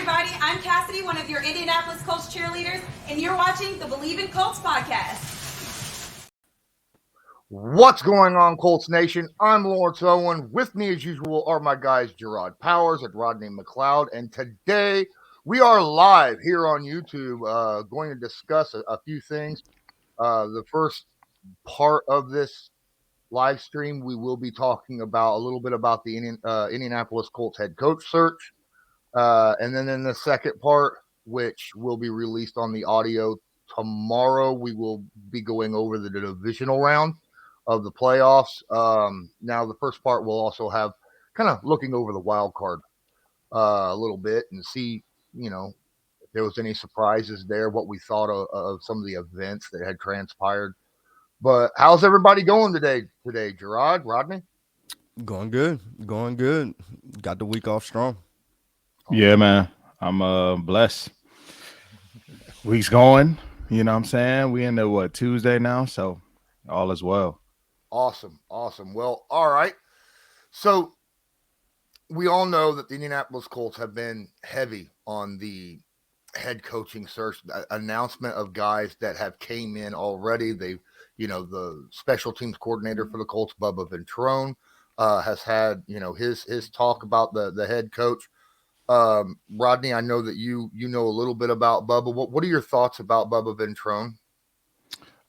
everybody. I'm Cassidy, one of your Indianapolis Colts cheerleaders, and you're watching the Believe in Colts podcast. What's going on, Colts Nation? I'm Lawrence Owen. With me, as usual, are my guys Gerard Powers and Rodney McLeod. And today, we are live here on YouTube, going to discuss a few things. The first part of this live stream, we will be talking about a little bit about the Indianapolis Colts head coach search. And then in the second part, which will be released on the audio tomorrow, we will be going over the divisional round of the playoffs. Now, the first part will also have kind of looking over the wild card a little bit and see, if there was any surprises there, what we thought of some of the events that had transpired. But how's everybody going today, Gerard, Rodney? Going good. Got the week off strong. Yeah, man. I'm blessed. Week's going. You know what I'm saying? We into Tuesday now, so all is well. Awesome. Well, all right. So we all know that the Indianapolis Colts have been heavy on the head coaching search, announcement of guys that have came in already. They've, the special teams coordinator for the Colts, Bubba Ventrone, has had, his talk about the head coach. Rodney, I know that you know a little bit about Bubba. What are your thoughts about Bubba Ventrone?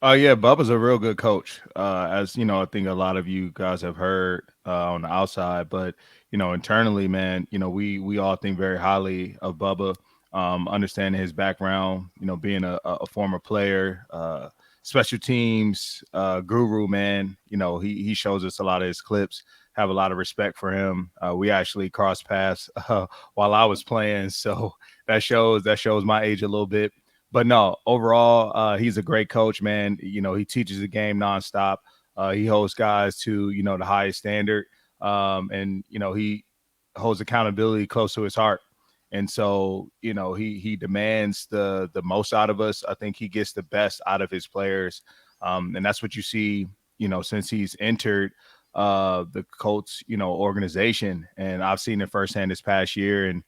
Yeah, Bubba's a real good coach. As you know, I think a lot of you guys have heard on the outside, but internally, man, we all think very highly of Bubba. Understanding his background, being a former player, special teams guru, man. He shows us a lot of his clips. Have a lot of respect for him. We actually crossed paths while I was playing, so that shows my age a little bit. But no, overall, he's a great coach, man. He teaches the game nonstop. He holds guys to the highest standard, and he holds accountability close to his heart. And so he demands the most out of us. I think he gets the best out of his players, and that's what you see. Since he's entered the Colts, organization, and I've seen it firsthand this past year, and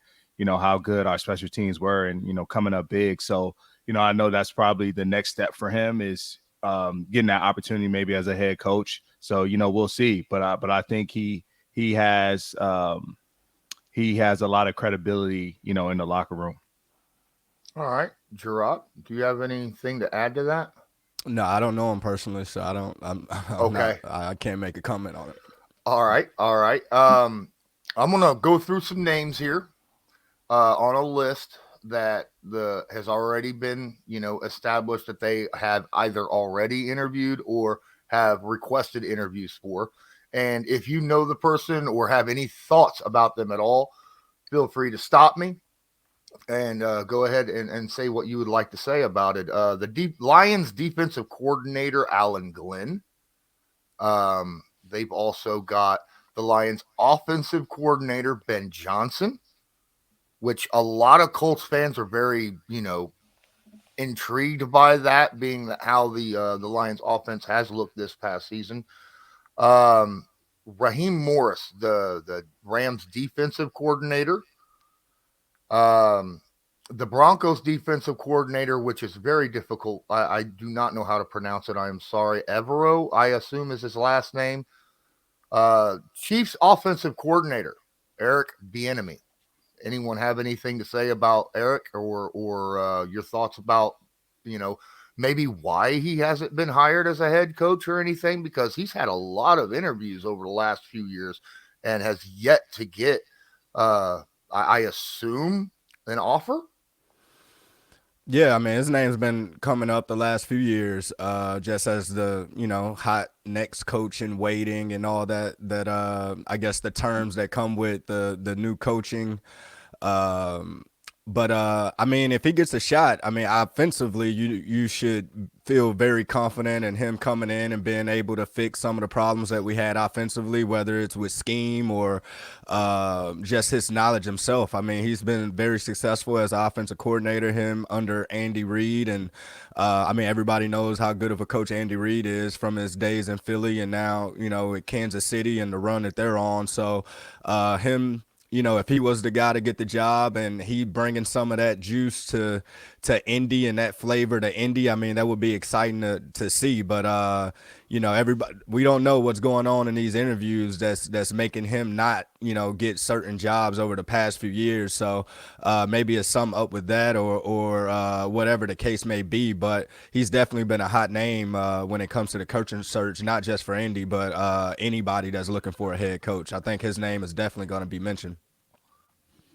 how good our special teams were, and coming up big. So I know that's probably the next step for him is getting that opportunity maybe as a head coach. So we'll see, but I think he has a lot of credibility, in the locker room. All right, Gerard, do you have anything to add to that? No, I don't know him personally, so I can't make a comment on it. All right. I'm gonna go through some names here on a list that has already been established that they have either already interviewed or have requested interviews for. And if you know the person or have any thoughts about them at all, feel free to stop me and go ahead and say what you would like to say about it. The Lions defensive coordinator, Alan Glenn. They've also got the Lions offensive coordinator, Ben Johnson, which a lot of Colts fans are very, intrigued by that, being how the Lions offense has looked this past season. Raheem Morris, the Rams defensive coordinator. The Broncos defensive coordinator, which is very difficult. I do not know how to pronounce it. I am sorry. Evero, I assume, is his last name. Chiefs offensive coordinator, Eric Bieniemy. Anyone have anything to say about Eric or your thoughts about, maybe why he hasn't been hired as a head coach or anything? Because he's had a lot of interviews over the last few years and has yet to get, I assume, an offer. Yeah, I mean, his name's been coming up the last few years, just as the, hot next coach in waiting and all that, I guess the terms that come with the new coaching. But I mean, if he gets a shot, I mean, offensively, you should feel very confident in him coming in and being able to fix some of the problems that we had offensively, whether it's with scheme or just his knowledge himself. I mean, he's been very successful as offensive coordinator, him under Andy Reid. And I mean, everybody knows how good of a coach Andy Reid is from his days in Philly and now, at Kansas City and the run that they're on. So him if he was the guy to get the job and he bringing some of that juice to Indy and that flavor to Indy, I mean, that would be exciting to see. But everybody, we don't know what's going on in these interviews that's making him not, get certain jobs over the past few years. So maybe it's some up with that or whatever the case may be. But he's definitely been a hot name when it comes to the coaching search, not just for Indy, but anybody that's looking for a head coach. I think his name is definitely going to be mentioned.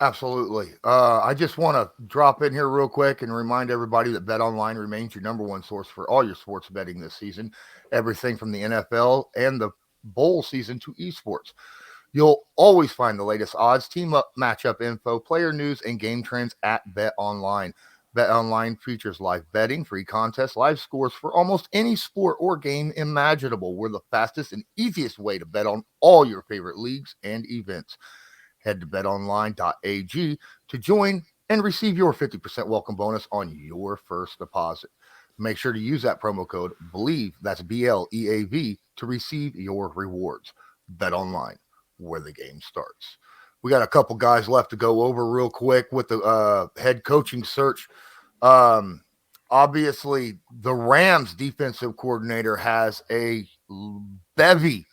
Absolutely. I just want to drop in here real quick and remind everybody that BetOnline remains your number one source for all your sports betting this season. Everything from the NFL and the bowl season to esports. You'll always find the latest odds, team up, matchup info, player news, and game trends at BetOnline. BetOnline features live betting, free contests, live scores for almost any sport or game imaginable. We're the fastest and easiest way to bet on all your favorite leagues and events. Head to betonline.ag to join and receive your 50% welcome bonus on your first deposit. Make sure to use that promo code BLEAV, that's BLEAV, to receive your rewards. BetOnline, where the game starts. We got a couple guys left to go over real quick with the head coaching search. Obviously, the Rams defensive coordinator has a bevy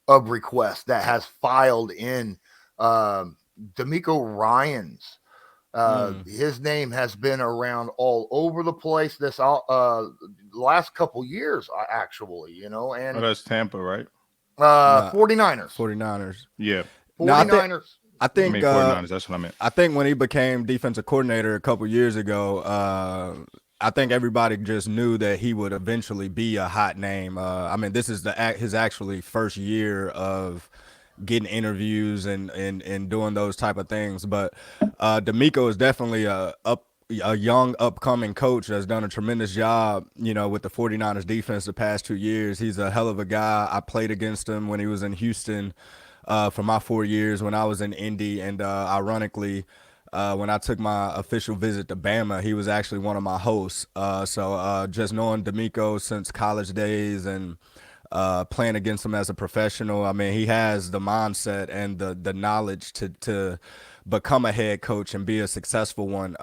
of requests that has filed in. DeMeco Ryans, his name has been around all over the place this last couple years, actually, and that's Tampa, right? 49ers. Yeah. 49ers. I think 49ers, that's what I meant. I think when he became defensive coordinator a couple years ago, I think everybody just knew that he would eventually be a hot name. I mean, this is his actually first year of getting interviews and doing those type of things. But DeMeco is definitely a young upcoming coach that's done a tremendous job, with the 49ers defense the past 2 years. He's a hell of a guy. I played against him when he was in Houston for my 4 years when I was in Indy. And ironically, when I took my official visit to Bama, he was actually one of my hosts. So just knowing DeMeco since college days and playing against him as a professional, I mean, he has the mindset and the knowledge to become a head coach and be a successful one.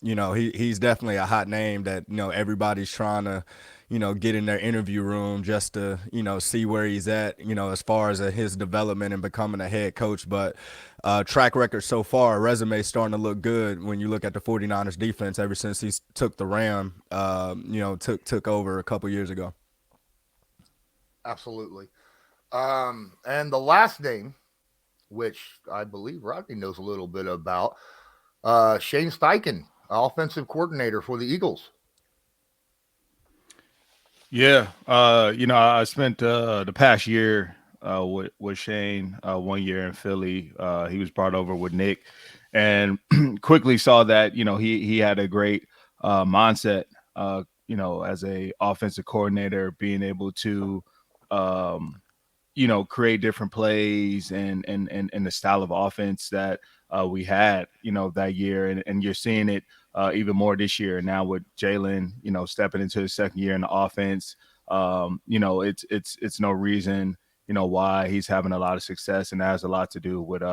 He's definitely a hot name that, everybody's trying to, get in their interview room just to, see where he's at, as far as his development and becoming a head coach. But track record so far, resume starting to look good when you look at the 49ers defense ever since he took the Ram, took over a couple years ago. Absolutely. And the last name, which I believe Rodney knows a little bit about, Shane Steichen, offensive coordinator for the Eagles. Yeah. I spent the past year with Shane, 1 year in Philly. He was brought over with Nick and quickly saw that, he had a great mindset, as a offensive coordinator, being able to create different plays and the style of offense that we had, that year. And you're seeing it even more this year now with Jalen, stepping into his second year in the offense. It's no reason, why he's having a lot of success, and that has a lot to do with,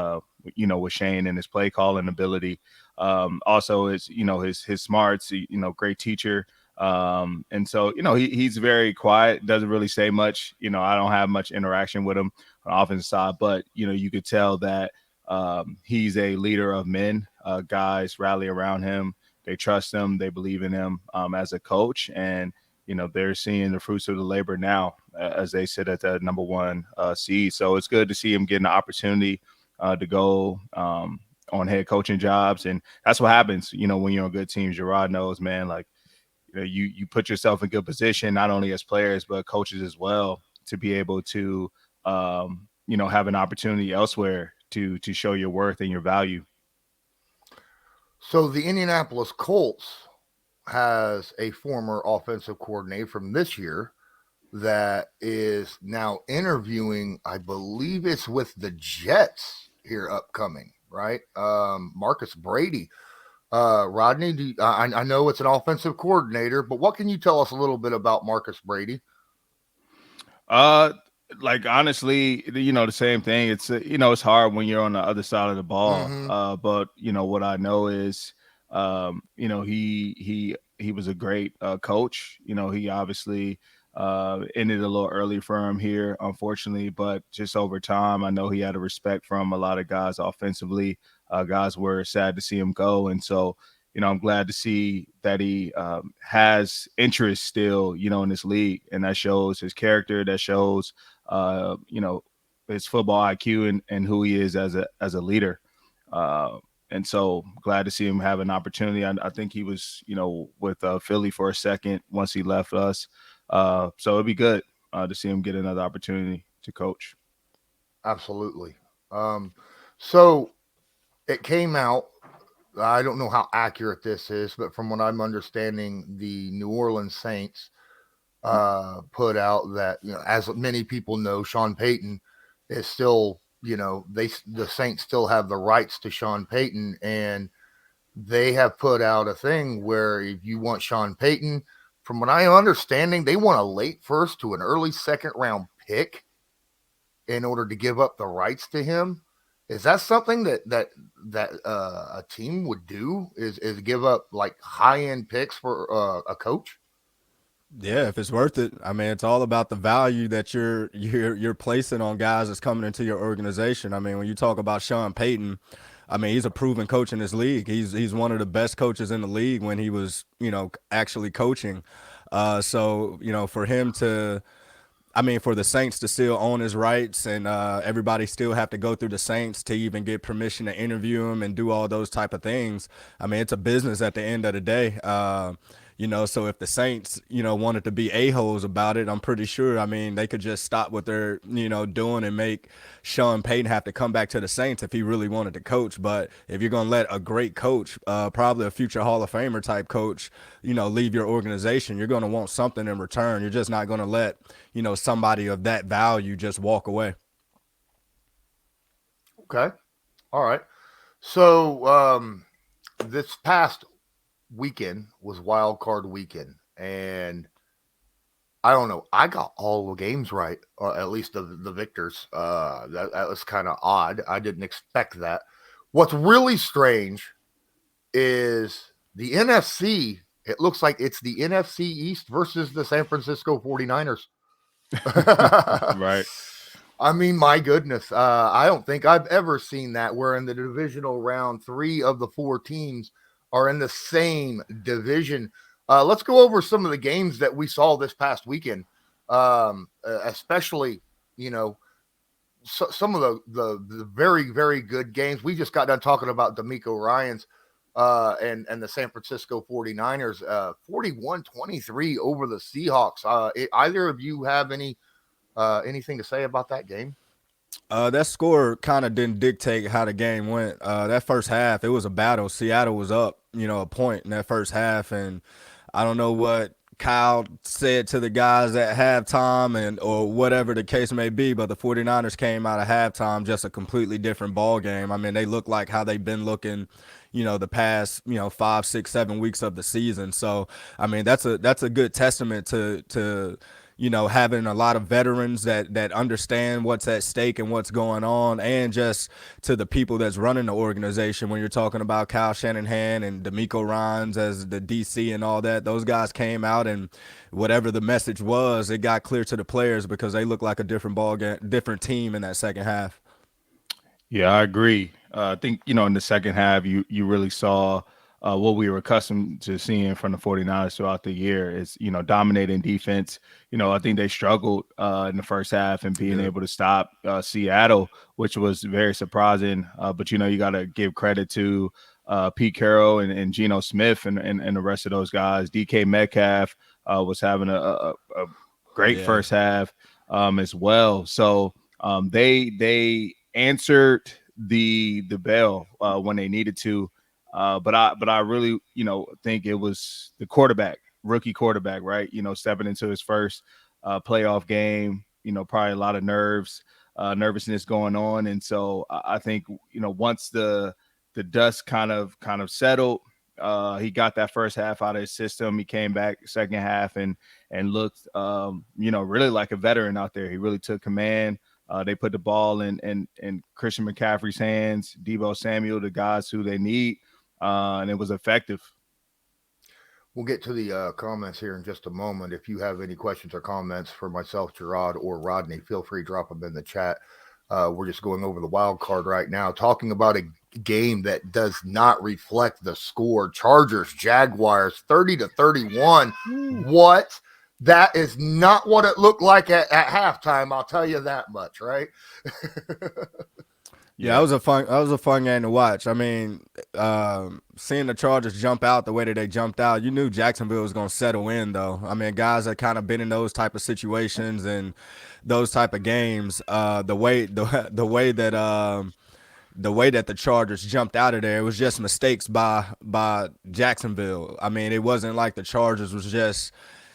with Shane and his play calling ability. Also is, his smarts, great teacher. And so, he's very quiet, doesn't really say much. I don't have much interaction with him on the offensive side, but, you could tell that he's a leader of men. Guys rally around him. They trust him. They believe in him as a coach. And, they're seeing the fruits of the labor now as they sit at the number one seed. So it's good to see him getting the opportunity to go on head coaching jobs. And that's what happens, when you're on good teams. Gerard knows, man, like, you put yourself in good position, not only as players, but coaches as well, to be able to, have an opportunity elsewhere to show your worth and your value. So the Indianapolis Colts has a former offensive coordinator from this year that is now interviewing, I believe it's with the Jets here upcoming, right? Marcus Brady. Rodney, I know it's an offensive coordinator, but what can you tell us a little bit about Marcus Brady? Like, honestly, the same thing. It's it's hard when you're on the other side of the ball. Mm-hmm. But what I know is, he was a great coach. He obviously ended a little early for him here, unfortunately. But just over time, I know he had a respect from a lot of guys offensively. Guys were sad to see him go, and so I'm glad to see that he has interest still, in this league, and that shows his character. That shows his football IQ and who he is as a leader. And so glad to see him have an opportunity. I think he was, with Philly for a second once he left us. So it'd be good to see him get another opportunity to coach. Absolutely. So it came out. I don't know how accurate this is, but from what I'm understanding, the New Orleans Saints put out that, as many people know, Sean Peyton is still, the Saints still have the rights to Sean Peyton, and they have put out a thing where if you want Sean Peyton, from what I'm understanding, they want a late first to an early second round pick in order to give up the rights to him. Is that something that a team would do? Is give up like high end picks for a coach? Yeah, if it's worth it. I mean, it's all about the value that you're placing on guys that's coming into your organization. I mean, when you talk about Sean Payton, I mean, he's a proven coach in this league. He's one of the best coaches in the league when he was, actually coaching. So, for him to, I mean, for the Saints to still own his rights and everybody still have to go through the Saints to even get permission to interview him and do all those type of things. I mean, it's a business at the end of the day. So if the Saints, wanted to be a-holes about it, I'm pretty sure, I mean, they could just stop what they're, doing and make Sean Payton have to come back to the Saints if he really wanted to coach. But if you're going to let a great coach, probably a future Hall of Famer type coach, leave your organization, you're going to want something in return. You're just not going to let, somebody of that value just walk away. Okay. All right. So this past weekend was wild card weekend, and I don't know, I got all the games right, or at least the victors. That was kind of odd. I didn't expect that. What's really strange is the NFC. It looks like it's the NFC East versus the San Francisco 49ers. Right. I mean, my goodness. I don't think I've ever seen that where in the divisional round 3 of the 4 teams are in the same division. Let's go over some of the games that we saw this past weekend, especially, some of the very, very good games. We just got done talking about DeMeco Ryans and the San Francisco 49ers, 41-23 over the Seahawks. Either of you have anything to say about that game? That score kind of didn't dictate how the game went. That first half, it was a battle. Seattle was up, a point in that first half, and I don't know what Kyle said to the guys at halftime or whatever the case may be, but the 49ers came out of halftime just a completely different ball game. I mean, they look like how they've been looking, the past, 5, 6, 7 weeks of the season. So, I mean, that's a good testament to having a lot of veterans that understand what's at stake and what's going on, and just to the people that's running the organization. When you're talking about Kyle Shanahan and DeMeco Ryans as the DC and all that, those guys came out, and whatever the message was, it got clear to the players because they look like a different ball game, different team in that second half. Yeah, I agree. I think, in the second half, you really saw what we were accustomed to seeing from the 49ers throughout the year is, dominating defense. I think they struggled in the first half and being able to stop Seattle, which was very surprising. But, you got to give credit to Pete Carroll and Geno Smith and the rest of those guys. DK Metcalf was having a great first half as well. So they answered the bell when they needed to. But I really, think it was the rookie quarterback, right? Stepping into his first playoff game, probably a lot of nervousness going on. And so I think, once the dust kind of settled, He got that first half out of his system. He came back second half and looked, really like a veteran out there. He really took command. They put the ball in Christian McCaffrey's hands, Deebo Samuel, the guys who they need, and it was effective. We'll get to the comments here in just a moment. If you have any questions or comments for myself, Gerard, or Rodney, feel free to drop them in the chat. We're just going over the wild card right now, talking about a game that does not reflect the score. Chargers, Jaguars, 30-31. What? That is not what it looked like at halftime. I'll tell you that much, right? Yeah, that was a fun game to watch. I mean, seeing the Chargers jump out the way that they jumped out, you knew Jacksonville was going to settle in, though. I mean, guys that kind of been in those type of situations and those type of games, the way that the Chargers jumped out of there, it was just mistakes by Jacksonville. I mean, it wasn't like the Chargers was just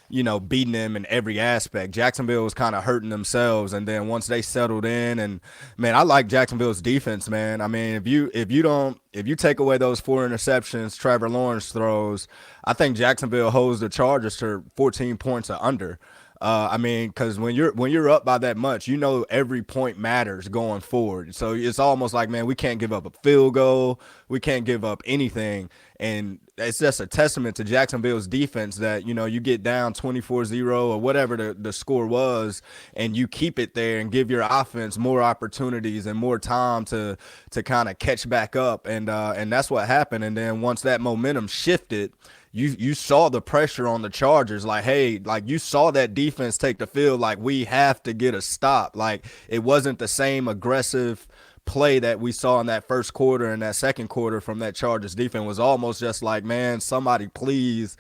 beating them in every aspect. Jacksonville was kind of hurting themselves, and then once they settled in, and man, I like Jacksonville's defense, man. I mean, if you take away those 4 interceptions Trevor Lawrence throws, I think Jacksonville holds the Chargers to 14 points or under. I mean, because when you're up by that much, every point matters going forward. So it's almost like, man, we can't give up a field goal, we can't give up anything, and it's just a testament to Jacksonville's defense that you get down 24-0 or whatever the score was, and you keep it there and give your offense more opportunities and more time to kind of catch back up, and that's what happened. And then once that momentum shifted, you saw the pressure on the Chargers, like, hey, like you saw that defense take the field, like we have to get a stop. Like it wasn't the same aggressive play that we saw in that first quarter and that second quarter from that Chargers defense. Was almost just like, man, somebody please,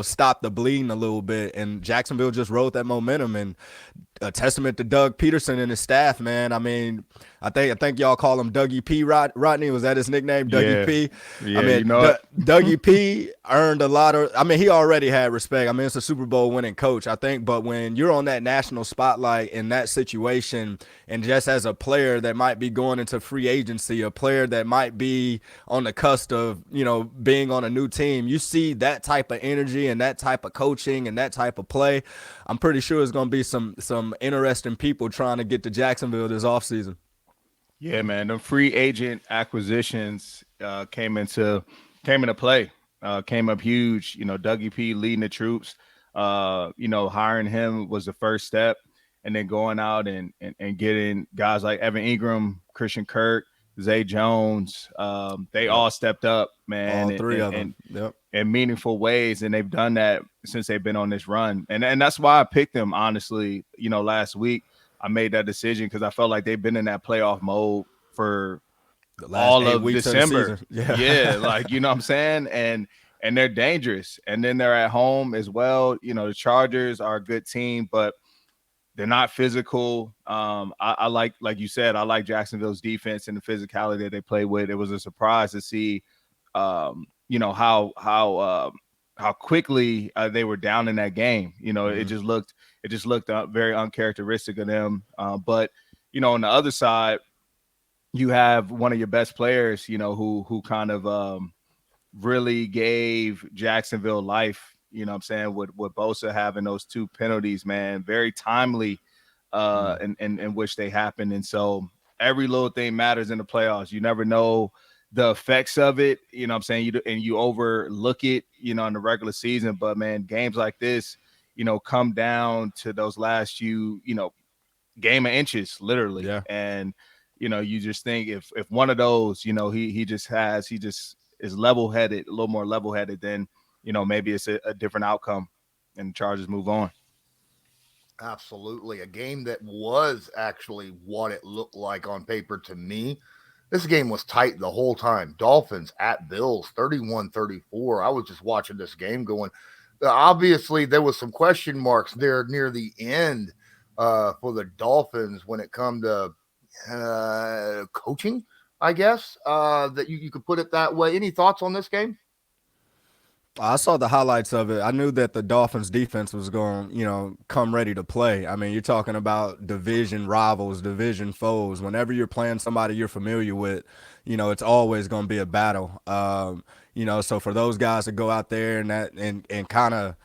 stop the bleeding a little bit. And Jacksonville just rode that momentum, and a testament to Doug Peterson and his staff, man. I mean, I think y'all call him Dougie P. Rodney, was that his nickname? Dougie P. Yeah, I mean, Dougie P. earned a lot of. I mean, he already had respect. I mean, it's a Super Bowl winning coach, I think. But when you're on that national spotlight in that situation, and just as a player that might be going into free agency, a player that might be on the cusp of being on a new team, you see that type of energy and that type of coaching and that type of play. I'm pretty sure it's going to be some interesting people trying to get to Jacksonville this offseason. Yeah, man, the free agent acquisitions came into play, came up huge. Dougie P leading the troops. Hiring him was the first step, and then going out and getting guys like Evan Ingram, Christian Kirk, Zay Jones. They all stepped up, man. All three of them. Yep. In meaningful ways, and they've done that since they've been on this run. And that's why I picked them, honestly. Last week I made that decision because I felt like they've been in that playoff mode for all of December. Yeah, like, what I'm saying? And they're dangerous. And then they're at home as well. The Chargers are a good team, but they're not physical. I like you said, I like Jacksonville's defense and the physicality that they play with. It was a surprise to see how quickly they were down in that game. It just looked very uncharacteristic of them. But on the other side, you have one of your best players, who kind of really gave Jacksonville life. With Bosa having those 2 penalties, man, very timely in which they happened. And so every little thing matters in the playoffs. You never know the effects of it, you overlook it, in the regular season. But man, games like this, come down to those last few, game of inches, literally. Yeah. And, you just think if one of those, he just is level-headed, a little more level-headed, then, maybe it's a different outcome and the Chargers move on. Absolutely. A game that was actually what it looked like on paper to me. This game was tight the whole time. Dolphins at Bills, 31-34. I was just watching this game going, obviously there was some question marks there near the end for the Dolphins when it come to coaching, I guess, that you could put it that way. Any thoughts on this game? I saw the highlights of it. I knew that the Dolphins defense was going, come ready to play. I mean, you're talking about division rivals, division foes. Whenever you're playing somebody you're familiar with, it's always going to be a battle. So for those guys to go out there and kind of,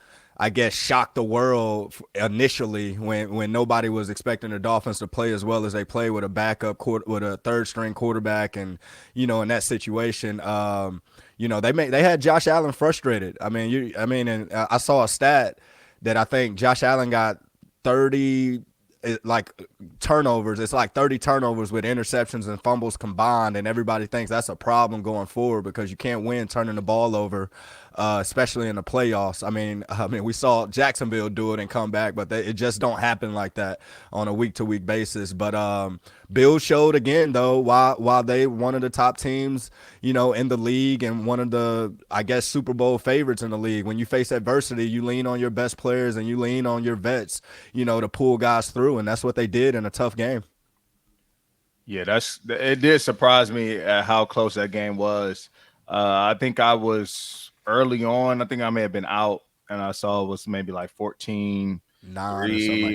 I guess, shock the world initially when nobody was expecting the Dolphins to play as well as they play with a with a third string quarterback, and in that situation, they had Josh Allen frustrated. And I saw a stat that I think Josh Allen got 30 like turnovers. It's like 30 turnovers with interceptions and fumbles combined, and everybody thinks that's a problem going forward because you can't win turning the ball over, especially in the playoffs. I mean, we saw Jacksonville do it and come back, but it just don't happen like that on a week-to-week basis. But Bill showed again, though, while they one of the top teams, in the league and one of the, I guess, Super Bowl favorites in the league. When you face adversity, you lean on your best players and you lean on your vets, to pull guys through, and that's what they did in a tough game. Yeah, it did surprise me at how close that game was. I think I was early on. I think I may have been out, and I saw it was maybe like 14-3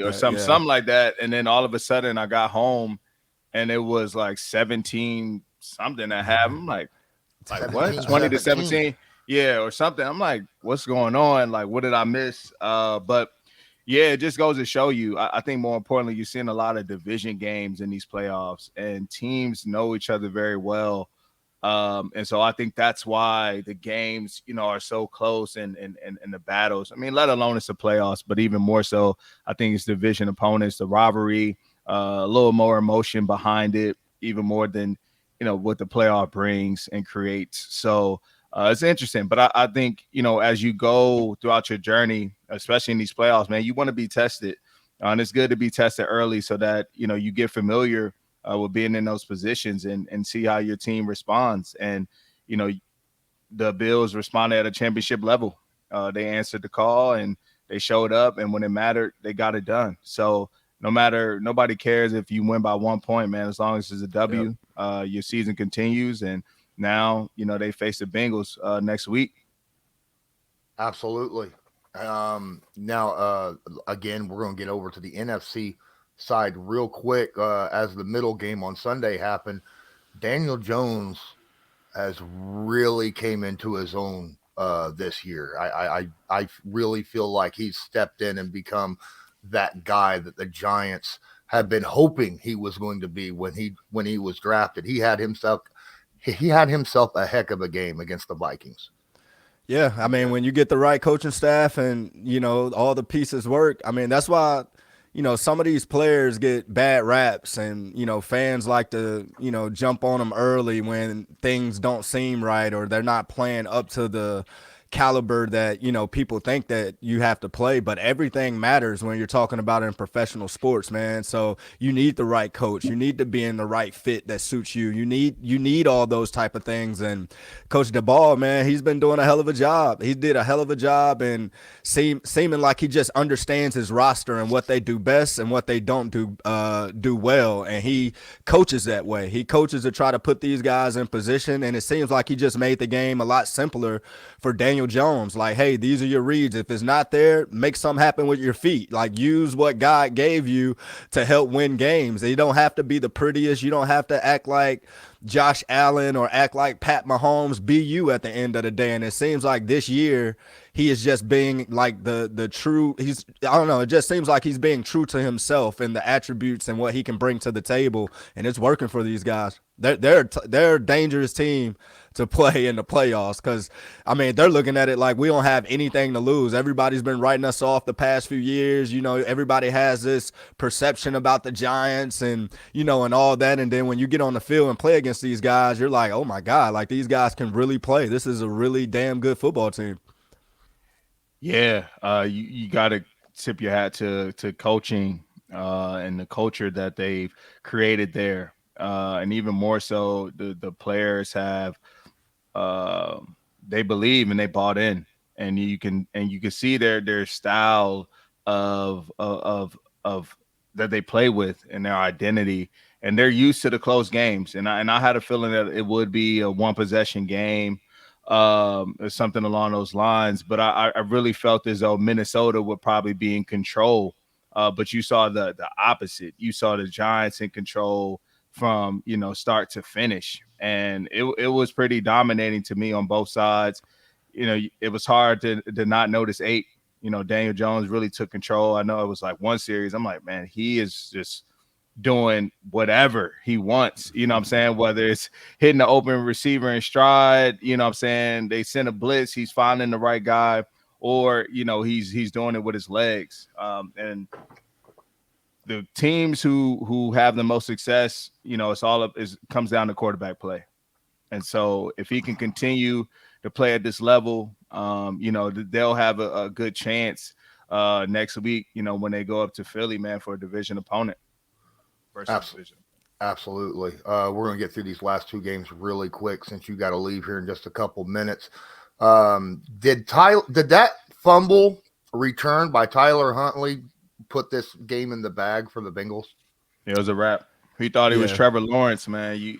or something like that. And then all of a sudden, I got home, and it was like 17 something at half. I'm like what? 20 to 17? Yeah, or something. I'm like, what's going on? Like, what did I miss? But yeah, it just goes to show you. I think more importantly, you're seeing a lot of division games in these playoffs, and teams know each other very well. And so I think that's why the games, are so close and the battles. I mean, let alone it's the playoffs, but even more so, I think it's division opponents, the rivalry, a little more emotion behind it, even more than, what the playoff brings and creates. So it's interesting. But I think, as you go throughout your journey, especially in these playoffs, man, you want to be tested. And it's good to be tested early so that, you get familiar with being in those positions and see how your team responds. And, the Bills responded at a championship level. They answered the call and they showed up. And when it mattered, they got it done. So nobody cares if you win by 1 point, man, as long as it's a W. Yep. Your season continues. And now, they face the Bengals next week. Absolutely. Now, again, we're going to get over to the NFC side real quick. As the middle game on Sunday happened, Daniel Jones has really came into his own this year. I really feel like he's stepped in and become that guy that the Giants had been hoping he was going to be when he was drafted. He had himself a heck of a game against the Vikings. Yeah, I mean, when you get the right coaching staff and, all the pieces work, I mean, that's why, some of these players get bad raps and, fans like to, jump on them early when things don't seem right or they're not playing up to the caliber that, people think that you have to play. But everything matters when you're talking about in professional sports, man. So you need the right coach. You need to be in the right fit that suits you. You need all those type of things. And Coach Daboll, man, he's been doing a hell of a job. He did a hell of a job and seeming like he just understands his roster and what they do best and what they don't do well. And he coaches that way. He coaches to try to put these guys in position. And it seems like he just made the game a lot simpler for Daniel Jones. Like, hey, these are your reads. If it's not there, make something happen with your feet. Like, use what God gave you to help win games. You don't have to be the prettiest. You don't have to act like Josh Allen or act like Pat Mahomes. Be you at the end of the day. And it seems like this year he is just being like the true. I don't know. It just seems like he's being true to himself and the attributes and what he can bring to the table. And it's working for these guys. They're a dangerous team to play in the playoffs because, I mean, they're looking at it like we don't have anything to lose. Everybody's been writing us off the past few years. Everybody has this perception about the Giants and, and all that. And then when you get on the field and play against these guys, you're like, oh, my God, like these guys can really play. This is a really damn good football team. Yeah, you got to tip your hat to coaching and the culture that they've created there. And even more so, the players have they believe and they bought in, and you can see their style of that they play with and their identity, and they're used to the close games. And I had a feeling that it would be a one possession game. something along those lines. But I really felt as though Minnesota would probably be in control. But you saw the opposite. You saw the Giants in control from, start to finish. And it was pretty dominating to me on both sides. It was hard to not notice 8. Daniel Jones really took control. I know it was like one series. I'm like, man, he is just doing whatever he wants. You know what I'm saying? Whether it's hitting the open receiver in stride, you know what I'm saying? They send a blitz, he's finding the right guy, or, he's doing it with his legs. And the teams who have the most success, it comes down to quarterback play. And so if he can continue to play at this level, they'll have a good chance next week, when they go up to Philly, man, for a division opponent. Absolutely. We're going to get through these last 2 games really quick since you got to leave here in just a couple minutes. Did that fumble return by Tyler Huntley put this game in the bag for the Bengals? It was a wrap. He thought he was Trevor Lawrence, man. You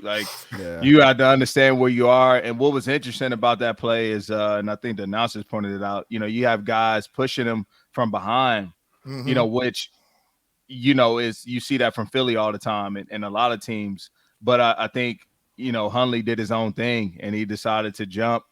had to understand where you are. And what was interesting about that play is, and I think the announcers pointed it out, you have guys pushing him from behind, which, is you see that from Philly all the time and a lot of teams. But I think, Huntley did his own thing and he decided to jump.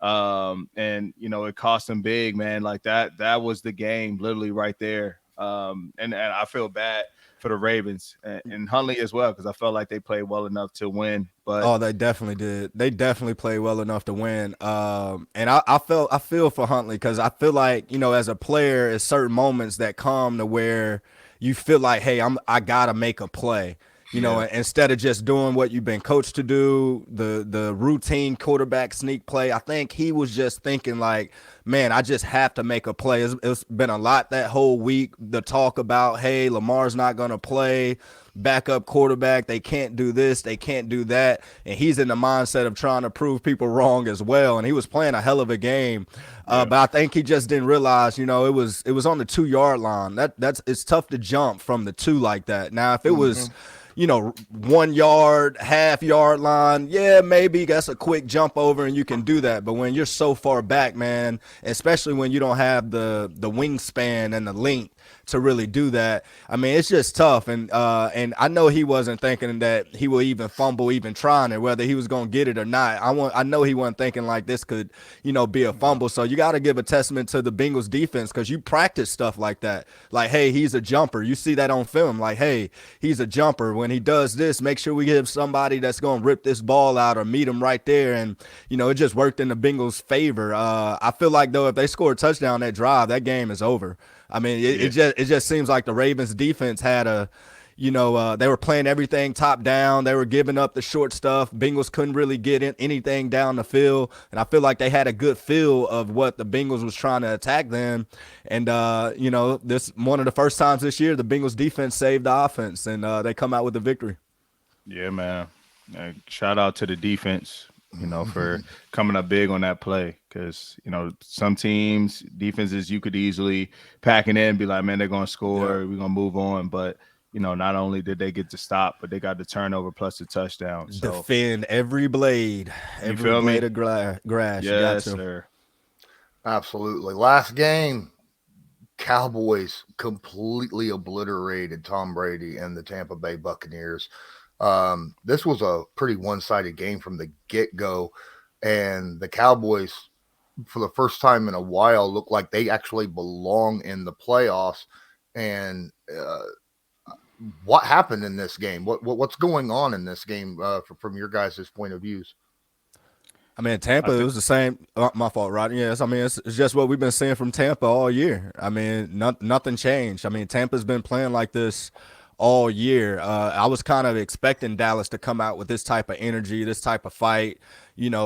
And, it cost him big, man. Like that was the game literally right there. And I feel bad for the Ravens and Huntley as well, because I felt like they played well enough to win. But they definitely did. They definitely played well enough to win. And I feel for Huntley, because I feel like, as a player, at certain moments that come to where you feel like, hey, I gotta make a play. Instead of just doing what you've been coached to do, the routine quarterback sneak play, I think he was just thinking like, man, I just have to make a play. It's been a lot that whole week, the talk about, hey, Lamar's not going to play, backup quarterback, they can't do this, they can't do that, and he's in the mindset of trying to prove people wrong as well, and he was playing a hell of a game. But I think he just didn't realize, it was on the 2-yard line. It's tough to jump from the 2 like that. Now, if it was 1 yard, half-yard line, yeah, maybe that's a quick jump over and you can do that. But when you're so far back, man, especially when you don't have the wingspan and the length to really do that, I mean, it's just tough. And I know he wasn't thinking that he will even fumble, even trying it, whether he was going to get it or not. I know he wasn't thinking like this could, be a fumble. So you got to give a testament to the Bengals defense, because you practice stuff like that. Like, hey, he's a jumper. You see that on film. Like, hey, he's a jumper. When he does this, make sure we give somebody that's going to rip this ball out or meet him right there. And, it just worked in the Bengals' favor. I feel like, though, if they score a touchdown that drive, that game is over. I mean, it just seems like the Ravens defense had they were playing everything top down. They were giving up the short stuff. Bengals couldn't really get anything down the field. And I feel like they had a good feel of what the Bengals was trying to attack them. And, this one of the first times this year, the Bengals defense saved the offense, and they come out with the victory. Yeah, man. Shout out to the defense, for coming up big on that play, because, some teams, defenses, you could easily pack it in and be like, man, they're going to score. We're going to move on. But, not only did they get to stop, but they got the turnover plus the touchdown. So, defend every blade, of grass. Yes, sir. Absolutely. Last game, Cowboys completely obliterated Tom Brady and the Tampa Bay Buccaneers. This was a pretty one-sided game from the get-go, and the Cowboys, for the first time in a while, look like they actually belong in the playoffs. And what happened in this game? What's going on in this game from your guys' point of views? I mean, Tampa, it was the same. My fault, Rodney. Yes, I mean, it's just what we've been seeing from Tampa all year. I mean, nothing changed. I mean, Tampa's been playing like this all year. I was kind of expecting Dallas to come out with this type of energy, this type of fight,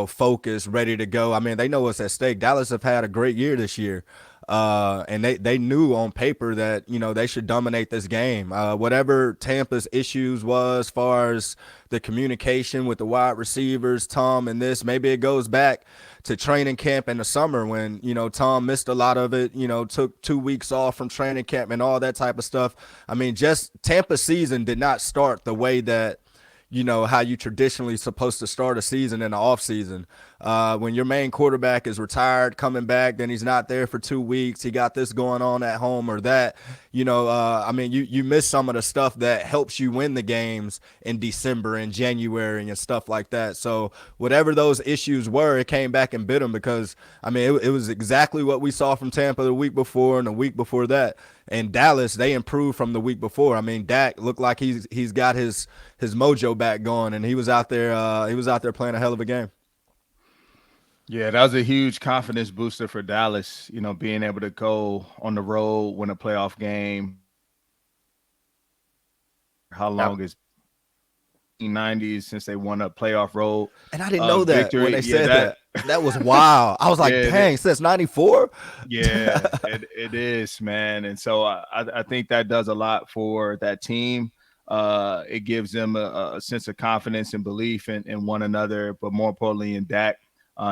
focus, ready to go. I mean, they know what's at stake. Dallas have had a great year this year. And they knew on paper that, they should dominate this game. Whatever Tampa's issues was as far as the communication with the wide receivers, Tom, and this, maybe it goes back to training camp in the summer when, Tom missed a lot of it, took 2 weeks off from training camp and all that type of stuff. I mean, just Tampa's season did not start the way that, how you traditionally supposed to start a season in the off season. When your main quarterback is retired, coming back, then he's not there for 2 weeks. He got this going on at home or that. You miss some of the stuff that helps you win the games in December and January and stuff like that. So whatever those issues were, it came back and bit him because, it was exactly what we saw from Tampa the week before and the week before that. And Dallas, they improved from the week before. Dak looked like he's got his mojo back going, and he was out there playing a hell of a game. Yeah, that was a huge confidence booster for Dallas, being able to go on the road, win a playoff game. How long is 90s since they won a playoff road? And I didn't know that victory. When they said that. That was wild. I was like, dang, since 94? Yeah, it is, man. And so I think that does a lot for that team. It gives them a sense of confidence and belief in one another, but more importantly in Dak.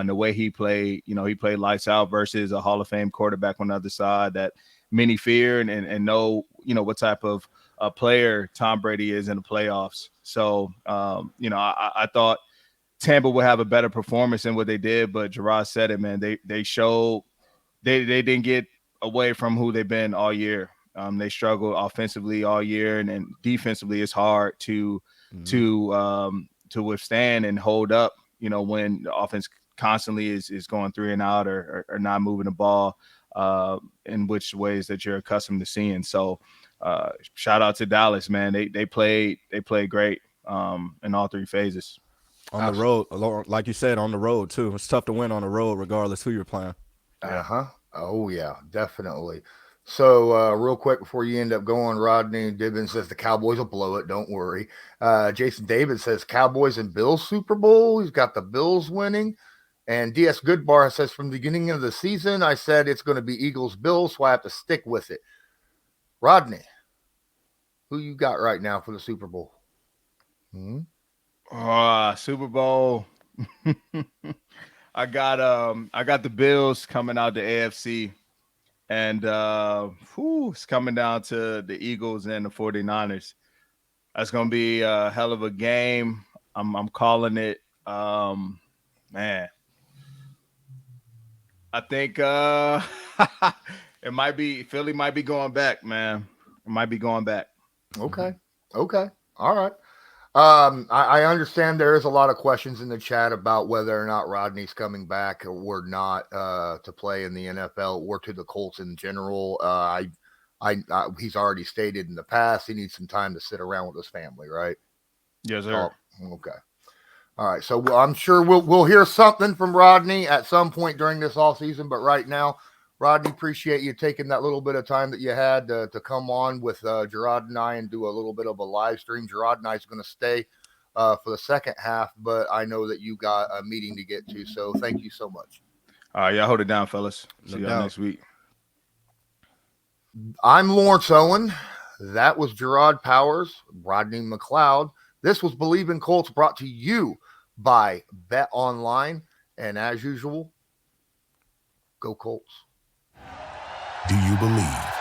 The way he played, he played lights out versus a Hall of Fame quarterback on the other side that many fear and know, what type of player Tom Brady is in the playoffs. So, I thought Tampa would have a better performance than what they did, but Gerard said it, man. They showed they didn't get away from who they've been all year. They struggled offensively all year, and defensively it's hard to withstand and hold up, when the offense constantly is going 3 and out or not moving the ball in which ways that you're accustomed to seeing. So shout out to Dallas, man. They played great in all 3 phases. On the road, like you said, on the road too. It's tough to win on the road regardless who you're playing. Oh yeah, definitely. So real quick before you end up going, Rodney Dibbins says the Cowboys will blow it. Don't worry. Jason David says Cowboys and Bills Super Bowl. He's got the Bills winning. And DS Goodbar says from the beginning of the season, I said it's going to be Eagles-Bills, so I have to stick with it. Rodney, who you got right now for the Super Bowl? Super Bowl. I got the Bills coming out the AFC, and it's coming down to the Eagles and the 49ers. That's going to be a hell of a game. I'm calling it. Man. I think it might be Philly might be going back, man. It might be going back. Okay. All right. I understand there is a lot of questions in the chat about whether or not Rodney's coming back or not to play in the NFL or to the Colts in general. He's already stated in the past he needs some time to sit around with his family, right? Yes, sir. Oh, okay. All right, so I'm sure we'll hear something from Rodney at some point during this offseason, but right now, Rodney, appreciate you taking that little bit of time that you had to come on with Gerard and I and do a little bit of a live stream. Gerard and I is going to stay for the second half, but I know that you got a meeting to get to, so thank you so much. All right, y'all hold it down, fellas. See y'all next week. I'm Lawrence Owen. That was Gerard Powers, Rodney McLeod. This was Believe in Colts, brought to you by Bet Online. And as usual, go Colts. Do you believe?